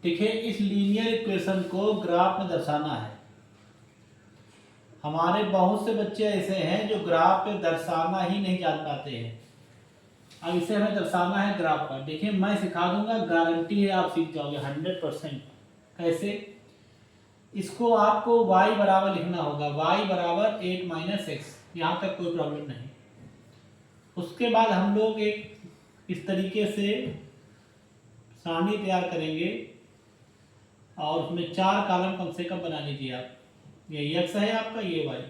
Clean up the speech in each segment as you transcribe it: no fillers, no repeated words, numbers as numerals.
देखिए इस linear equation को ग्राफ में दर्शाना है। हमारे बहुत से बच्चे ऐसे हैं जो ग्राफ पे दर्शाना ही नहीं जान पाते हैं। अब इसे हमें दर्शाना है ग्राफ पर। देखिए मैं सिखा दूंगा, गारंटी है आप सीख जाओगे 100%। कैसे? इसको आपको y बराबर लिखना होगा, y बराबर 8 माइनस एक्स, यहाँ तक कोई प्रॉब्लम नहीं। उसके बाद हम लोग एक इस तरीके से सारणी तैयार करेंगे और उसमें 4 कॉलम कम से कम बना लीजिए आप। ये x है आपका, ये y।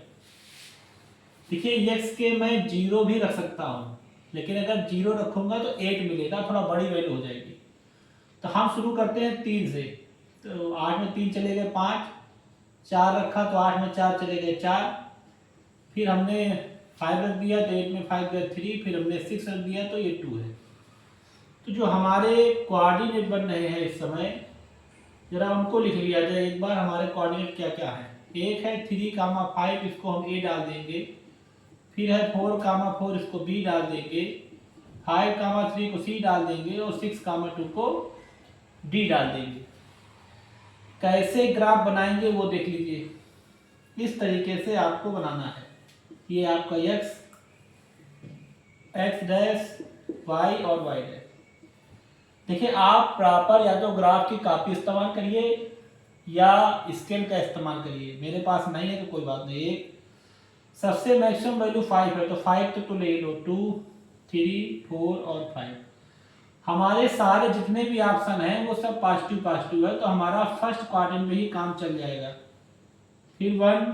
देखिए x के मैं 0 भी रख सकता हूँ, लेकिन अगर 0 रखूंगा तो 8 मिलेगा, थोड़ा बड़ी वैल्यू हो जाएगी। तो हम शुरू करते हैं 3 से। तो 8 में 3 चले गए 5, 4 रखा तो 8 में 4 चले गए 4, फिर हमने 5 रख दिया तो 8 में 5 गए 3, फिर हमने 6 रख दिया तो ये 2 है। तो जो हमारे कोऑर्डिनेट बन रहे हैं इस समय, जरा उनको लिख लिया जाए एक बार। हमारे कोऑर्डिनेट क्या क्या है? एक है 3,5, इसको हम a डाल देंगे। फिर है 4,4, इसको b डाल देंगे। 5,3 को c डाल देंगे और 6,2 को d डाल देंगे। कैसे ग्राफ बनाएंगे वो देख लीजिए। इस तरीके से आपको बनाना है। ये आपका x डैश y और y डैश। देखिए आप प्रॉपर या तो ग्राफ की कॉपी इस्तेमाल करिए या स्केल का इस्तेमाल करिए। मेरे पास नहीं है तो कोई बात नहीं। एक सबसे मैक्सिमम वैल्यू 5 है तो 5 तो ले लो, 2, 3, 4 और 5। हमारे सारे जितने भी ऑप्शन हैं वो सब पॉजिटिव पॉजिटिव है, तो हमारा फर्स्ट क्वाड्रेंट में ही काम चल जाएगा। फिर 1,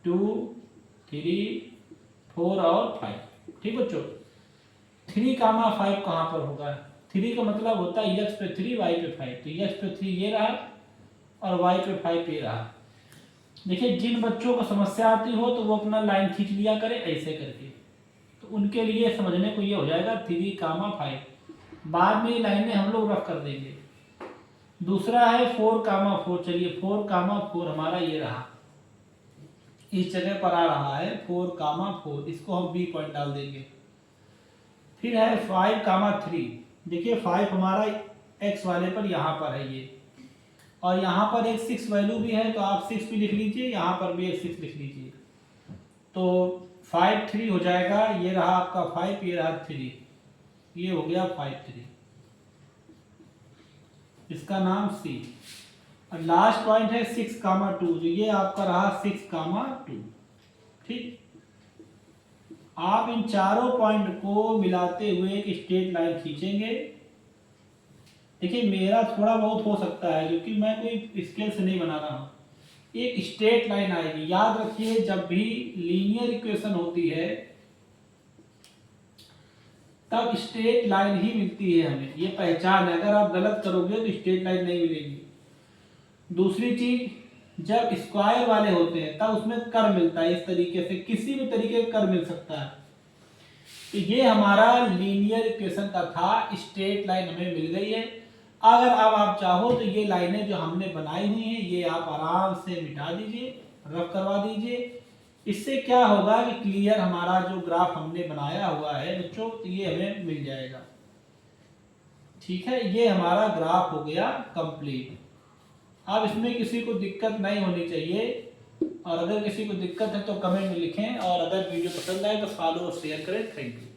2, 3, 4 और 5। ठीक बच्चों, 3,5 कहाँ पर होगा? 3 का मतलब होता है x पे 3, y पे 5। तो x पे 3 ये रहा और y पे 5 ये रहा। देखिए जिन बच्चों को समस्या आती हो तो वो अपना लाइन खींच लिया करे ऐसे करके, तो उनके लिए समझने को ये हो जाएगा 3,5। बाद में ये लाइनें हम लोग रफ कर देंगे। दूसरा है 4,4। चलिए 4,4 हमारा ये रहा, इस जगह पर आ रहा है 4,4, इसको हम b पॉइंट डाल देंगे। फिर है 5,3। देखिए 5 हमारा x वाले पर यहाँ पर है ये, और यहाँ पर एक 6 वैल्यू भी है तो आप 6 भी लिख लीजिए, यहाँ पर भी एक 6 लिख लीजिए। तो 5, 3 हो जाएगा। ये रहा आपका 5, ये रहा 3, ये हो गया 5, 3। इसका नाम C। और लास्ट पॉइंट है 6,2, जो ये आपका रहा 6,2। ठीक, आप इन चारों पॉइंट को मिलाते हुए एक स्ट्रेट लाइन खींचेंगे। देखिए मेरा थोड़ा बहुत हो सकता है क्योंकि मैं कोई स्केल से नहीं बना रहा हूँ। एक स्ट्रेट लाइन आएगी। याद रखिए जब भी लीनियर इक्वेशन होती है तब स्ट्रेट लाइन ही मिलती है हमें, ये पहचान है। अगर आप गलत करोगे तो स्ट्रेट लाइन नहीं मिलेगी। दूसरी चीज, जब स्क्वायर वाले होते हैं तब उसमें कर्व मिलता है। इस तरीके से किसी भी तरीके का कर्व मिल सकता है। तो ये हमारा लीनियर इक्वेशन का था, स्ट्रेट लाइन हमें मिल गई है। अगर अब आप चाहो तो ये लाइनें जो हमने बनाई हुई हैं ये आप आराम से मिटा दीजिए, रफ करवा दीजिए। इससे क्या होगा कि क्लियर हमारा जो ग्राफ हमने बनाया हुआ है बच्चों, तो ये हमें मिल जाएगा। ठीक है, ये हमारा ग्राफ हो गया कंप्लीट। अब इसमें किसी को दिक्कत नहीं होनी चाहिए, और अगर किसी को दिक्कत है तो कमेंट में लिखें, और अगर वीडियो पसंद आए तो फॉलो और शेयर करें। Thank you.